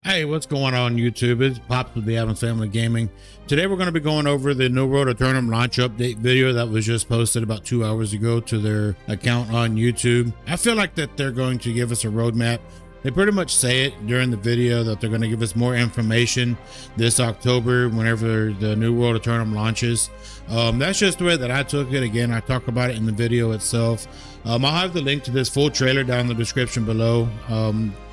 Hey, what's going on YouTube? It's Pops with the Adams Family Gaming. Today we're going to be going over the new World Aeternum launch update video that was just posted about 2 hours ago to their account on YouTube. I feel like that they're going to give us a roadmap. They pretty much say it during the video that they're going to give us more information this October whenever the new World Aeternum launches. That's just the way that I took it. Again, I talk about it in the video itself. I'll have the link to this full trailer down in the description below.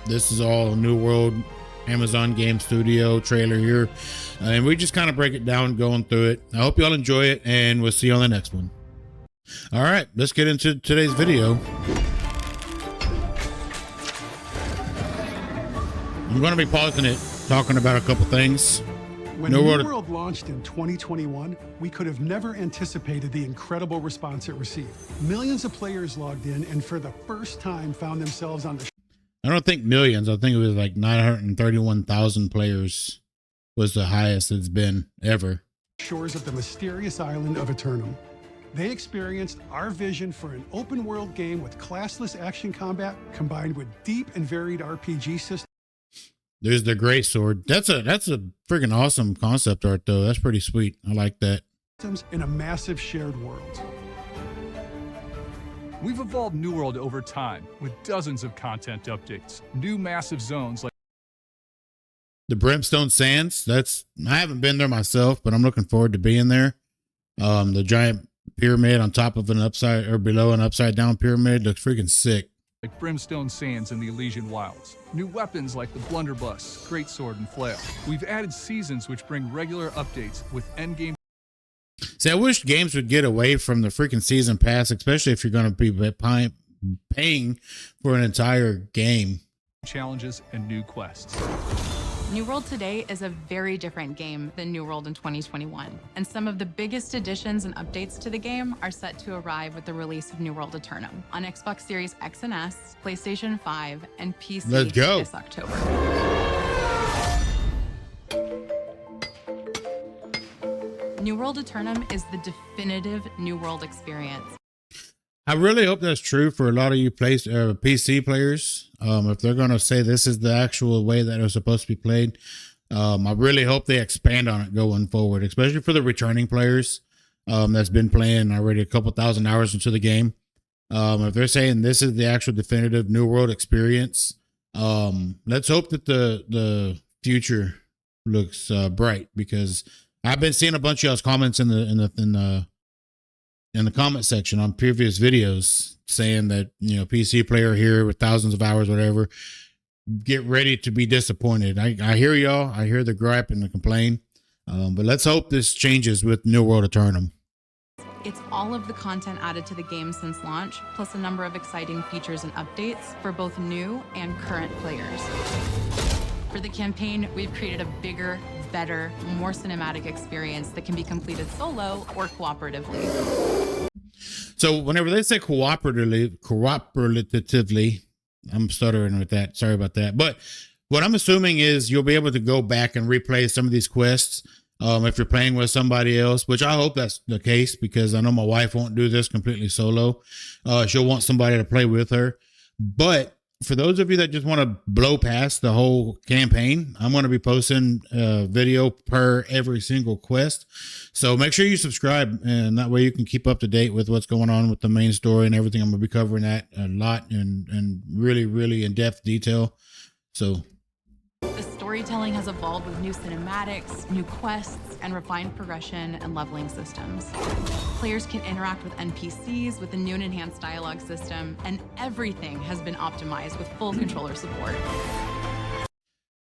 This is all New World Amazon Game Studio trailer here, and we just kind of break it down going through it. I hope you all enjoy it, and we'll see you on the next one. All right, let's get into today's video. I'm going to be pausing it, talking about a couple things. When New World launched in 2021, we could have never anticipated the incredible response it received. Millions of players logged in and for the first time found themselves on the I don't think millions. I think it was like 931,000 players was the highest it's been ever. shores of the mysterious island of Aeternum. They experienced our vision for an open world game with classless action combat combined with deep and varied RPG systems. There's the great sword. That's a freaking awesome concept art though. That's pretty sweet. I like that. In a massive shared world. We've evolved New World over time with dozens of content updates, new massive zones like The Brimstone Sands. I haven't been there myself, but I'm looking forward to being there. The giant pyramid on top of an upside or below an upside down pyramid looks freaking sick. Brimstone Sands in the Elysian Wilds. New weapons like the Blunderbuss, Greatsword, and Flail. We've added seasons which bring regular updates with endgame. See, I wish games would get away from the freaking season pass, especially if you're going to be paying for an entire game. Challenges and new quests. New World today is a very different game than New World in 2021, and some of the biggest additions and updates to the game are set to arrive with the release of New World Aeternum on Xbox Series X and S, PlayStation 5, and PC Let's go. this October. New World Aeternum is the definitive New World experience. I really hope that's true for a lot of you PC players. If they're going to say this is the actual way that it's supposed to be played, I really hope they expand on it going forward, especially for the returning players that's been playing already a couple thousand hours into the game. If they're saying this is the actual definitive New World experience, let's hope that the future looks bright, because I've been seeing a bunch of y'all's comments in the comment section on previous videos saying that, you know, PC player here with thousands of hours, whatever, get ready to be disappointed. I hear y'all. I hear the gripe and the complaint. But let's hope this changes with New World Aeternum. It's all of the content added to the game since launch, plus a number of exciting features and updates for both new and current players. For the campaign, we've created a bigger, better, more cinematic experience that can be completed solo or cooperatively. So whenever they say cooperatively, I'm stuttering with that. Sorry about that. But what I'm assuming is you'll be able to go back and replay some of these quests if you're playing with somebody else, which I hope that's the case, because I know my wife won't do this completely solo. She'll want somebody to play with her. But for those of you that just want to blow past the whole campaign, I'm going to be posting a video per every single quest. So make sure you subscribe, and that way you can keep up to date with what's going on with the main story and everything. I'm going to be covering that a lot and really, really in-depth detail. So The storytelling has evolved with new cinematics, new quests, and refined progression and leveling systems. Players can interact with NPCs with a new and enhanced dialogue system, and everything has been optimized with full controller support.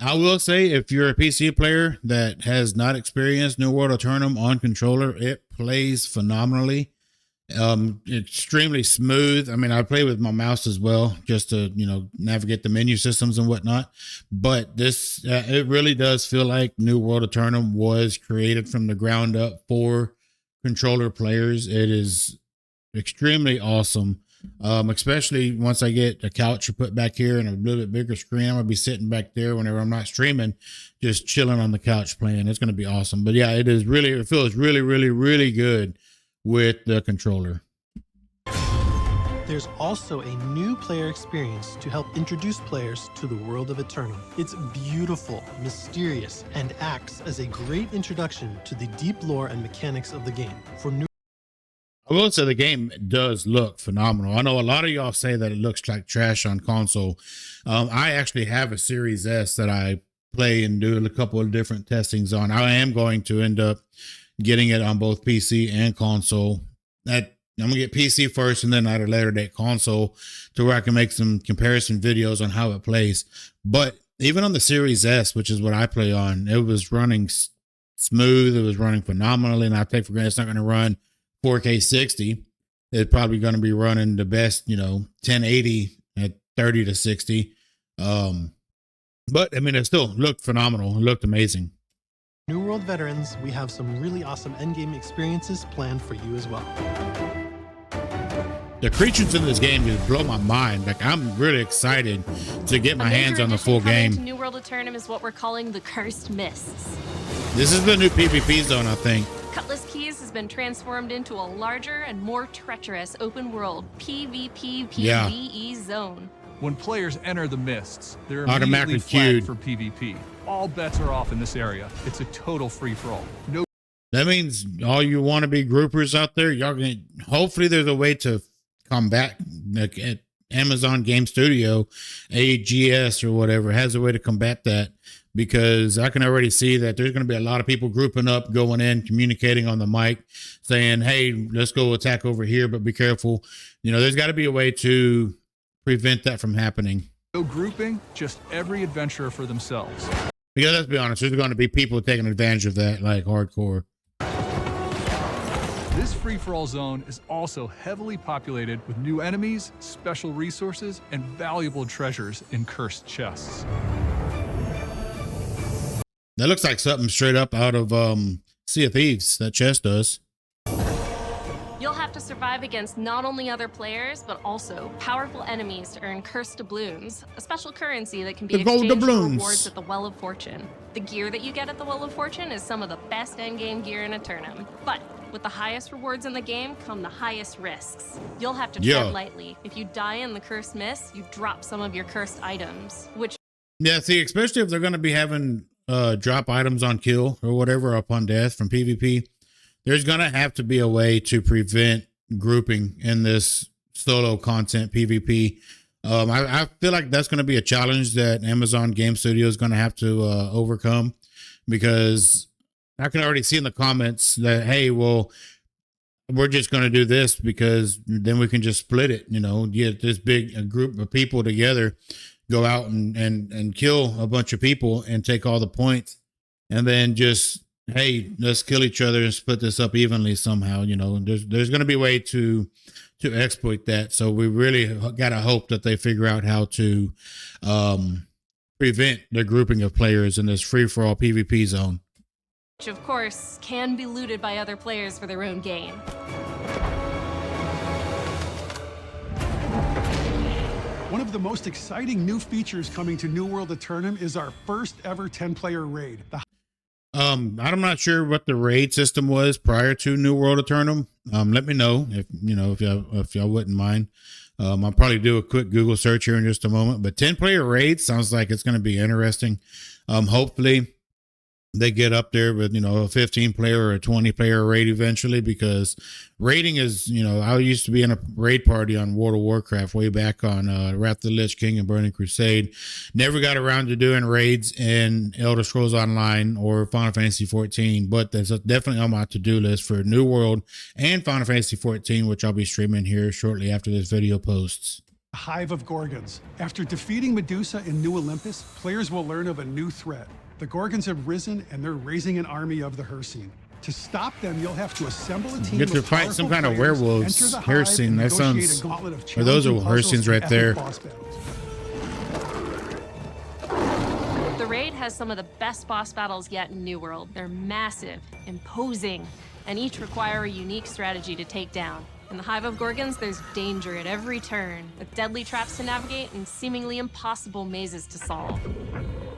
I will say, if you're a PC player that has not experienced New World Aeternum on controller, it plays phenomenally. Extremely smooth. I mean, I play with my mouse as well, just to, you know, navigate the menu systems and whatnot. But this, it really does feel like New World Aeternum was created from the ground up for controller players. It is extremely awesome. Especially once I get a couch to put back here and a little bit bigger screen. I'm gonna be sitting back there whenever I'm not streaming, just chilling on the couch playing. It's gonna be awesome. But yeah, it feels really, really, really good with the controller. There's also a new player experience to help introduce players to the world of Aeternum. It's beautiful, mysterious, and acts as a great introduction to the deep lore and mechanics of the game. For new I will say the game does look phenomenal. I know a lot of y'all say that it looks like trash on console. I actually have a Series S that I play and do a couple of different testings on. I am going to end up getting it on both PC and console. I'm gonna get PC first and then at a later date console to where I can make some comparison videos on how it plays. But even on the Series S, which is what I play on, it was running smooth. It was running phenomenally. And I take for granted it's not going to run 4K 60. It's probably going to be running the best, 1080 at 30 to 60. But I mean, it still looked phenomenal. It looked amazing. New World veterans, we have some really awesome endgame experiences planned for you as well. The creatures in this game just blow my mind. Like, I'm really excited to get my hands on the full game. New World Aeternum is what we're calling the Cursed Mists. This is the new PvP zone, I think. Cutlass Keys has been transformed into a larger and more treacherous open world PvP PvE zone. When players enter the mists, they're Automatically immediately flagged queued. for PvP. All bets are off in this area. It's a total free-for-all. No. That means all you want to be groupers out there, y'all can, hopefully there's a way to combat, like at Amazon Game Studio, AGS or whatever, has a way to combat that, because I can already see that there's going to be a lot of people grouping up, going in, communicating on the mic, saying, hey, let's go attack over here, but be careful. There's got to be a way to prevent that from happening. No grouping, just every adventurer for themselves. Because let's be honest, there's going to be people taking advantage of that, like hardcore. This free-for-all zone is also heavily populated with new enemies, special resources, and valuable treasures in cursed chests. That looks like something straight up out of Sea of Thieves, that chest does. You'll have to survive against not only other players, but also powerful enemies to earn cursed doubloons, a special currency that can be The gold exchanged for doubloons. rewards at the Well of Fortune. The gear that you get at the Well of Fortune is some of the best endgame gear in Aeternum. But with the highest rewards in the game come the highest risks. You'll have to tread lightly. If you die in the Cursed Mist, you drop some of your cursed items, which... Yeah, see, especially if they're going to be having drop items on kill or whatever upon death from PvP, there's going to have to be a way to prevent grouping in this solo content PvP. I feel like that's going to be a challenge that Amazon Game Studio is going to have to overcome, because I can already see in the comments that, hey, well, we're just going to do this because then we can just split it, get this big group of people together, go out and kill a bunch of people and take all the points, and then just, hey, let's kill each other and split this up evenly somehow. There's going to be a way to exploit that. So we really got to hope that they figure out how to prevent the grouping of players in this free-for-all PvP zone. which of course can be looted by other players for their own gain. One of the most exciting new features coming to New World Aeternum is our first ever 10-player raid. I'm not sure what the raid system was prior to New World Aeternum. Let me know if y'all wouldn't mind. I'll probably do a quick Google search here in just a moment, but 10-player raid sounds like it's going to be interesting. Hopefully they get up there with, a 15-player or a 20-player raid eventually, because raiding is, I used to be in a raid party on World of Warcraft way back on Wrath of the Lich King and Burning Crusade. Never got around to doing raids in Elder Scrolls Online or Final Fantasy 14, but that's definitely on my to-do list for New World and Final Fantasy 14, which I'll be streaming here shortly after this video posts. Hive of Gorgons. After defeating Medusa in New Olympus, players will learn of a new threat. The Gorgons have risen, and they're raising an army of the Hircine. To stop them, you'll have to assemble a team Get to of fight some powerful kind of players, werewolves. enter the Hive, Hircine, and that negotiate sounds... a gauntlet of Or those are challenging puzzles Hircines and right epic there. boss battles. The raid has some of the best boss battles yet in New World. They're massive, imposing, and each require a unique strategy to take down. In the Hive of Gorgons, there's danger at every turn, with deadly traps to navigate and seemingly impossible mazes to solve.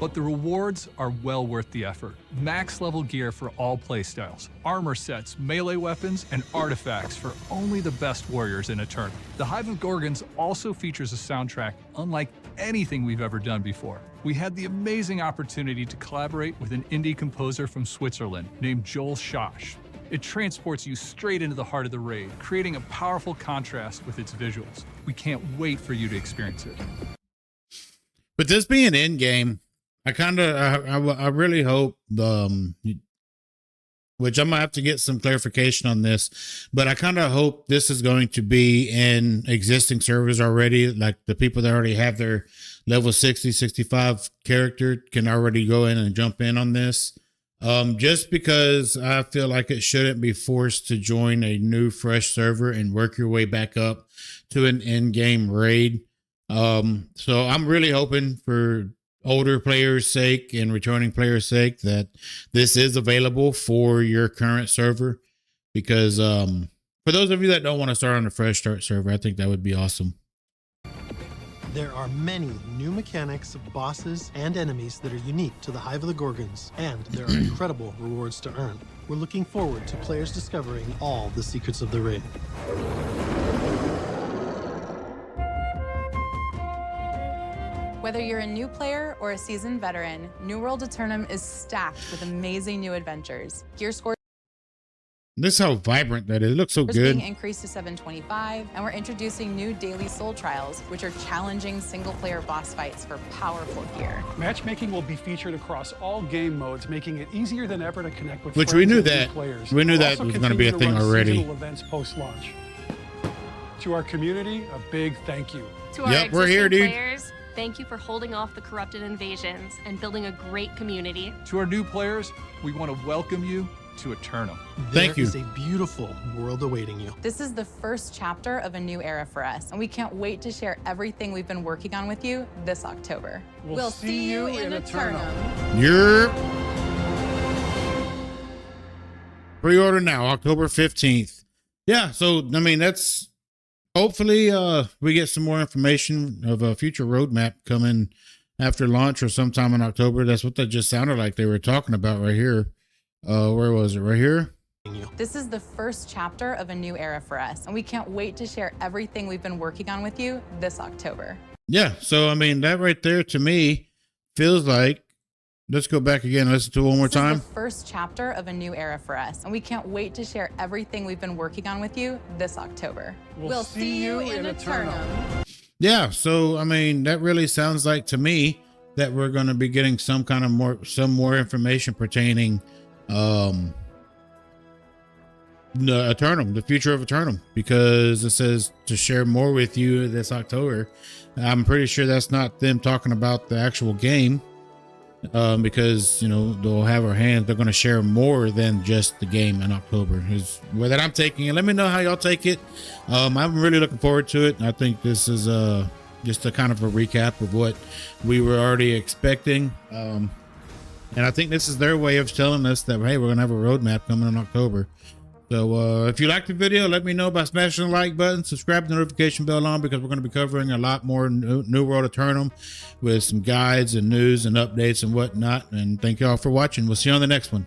But the rewards are well worth the effort. Max level gear for all playstyles, armor sets, melee weapons, and artifacts for only the best warriors in Aeterrnum. The Hive of Gorgons also features a soundtrack unlike anything we've ever done before. We had the amazing opportunity to collaborate with an indie composer from Switzerland named Joel Schosch. It transports you straight into the heart of the raid, creating a powerful contrast with its visuals. We can't wait for you to experience it. But this being in game, I really hope which I'm gonna have to get some clarification on this, but I kind of hope this is going to be in existing servers already. Like the people that already have their level 60, 65 character can already go in and jump in on this. Just because I feel like it shouldn't be forced to join a new fresh server and work your way back up to an in-game raid. So I'm really hoping for older players' sake and returning players' sake that this is available for your current server, because for those of you that don't want to start on a fresh start server, I think that would be awesome. There are many new mechanics, bosses, and enemies that are unique to the Hive of the Gorgons, and there are incredible rewards to earn. We're looking forward to players discovering all the secrets of the raid. Whether you're a new player or a seasoned veteran, New World Aeternum is stacked with amazing new adventures. Gear scores This is how vibrant that is. It looks so good. being increased to 725, and we're introducing new daily soul trials, which are challenging single-player boss fights for powerful gear. Matchmaking will be featured across all game modes, making it easier than ever to connect with Which friends we knew and new that. players. We knew We'll that also was going to be a continue thing run already. seasonal events post-launch. To our community, a big thank you. To our Yep, we're here, existing dude. players, thank you for holding off the corrupted invasions and building a great community. To our new players, we want to welcome you to Aeterrnum. Thank you. There is a beautiful world awaiting you. This is the first chapter of a new era for us, and we can't wait to share everything we've been working on with you this October. We'll see you in Aeterrnum. Your pre-order now, October 15th. Yeah, so I mean that's hopefully we get some more information of a future roadmap coming after launch or sometime in October. That's what that just sounded like they were talking about right here. Where was it? Right here? This is the first chapter of a new era for us, and we can't wait to share everything we've been working on with you this October. Yeah, so I mean that right there to me feels like, let's go back again, listen to it one more This is time. the first chapter of a new era for us, and we can't wait to share everything we've been working on with you this October. We'll see you in Aeterrnum. Yeah, so I mean that really sounds like to me that we're going to be getting some more information pertaining the Aeterrnum, the future of Aeterrnum, because it says to share more with you this October. I'm pretty sure that's not them talking about the actual game, because you know they'll have our hands. They're going to share more than just the game in October. Is where that I'm taking it. Let me know how y'all take it. I'm really looking forward to it. I think this is just a kind of a recap of what we were already expecting. And I think this is their way of telling us that, hey, we're going to have a roadmap coming in October. So if you liked the video, let me know by smashing the like button, subscribe to the notification bell on, because we're going to be covering a lot more New World Aeternum with some guides and news and updates and whatnot. And thank y'all for watching. We'll see you on the next one.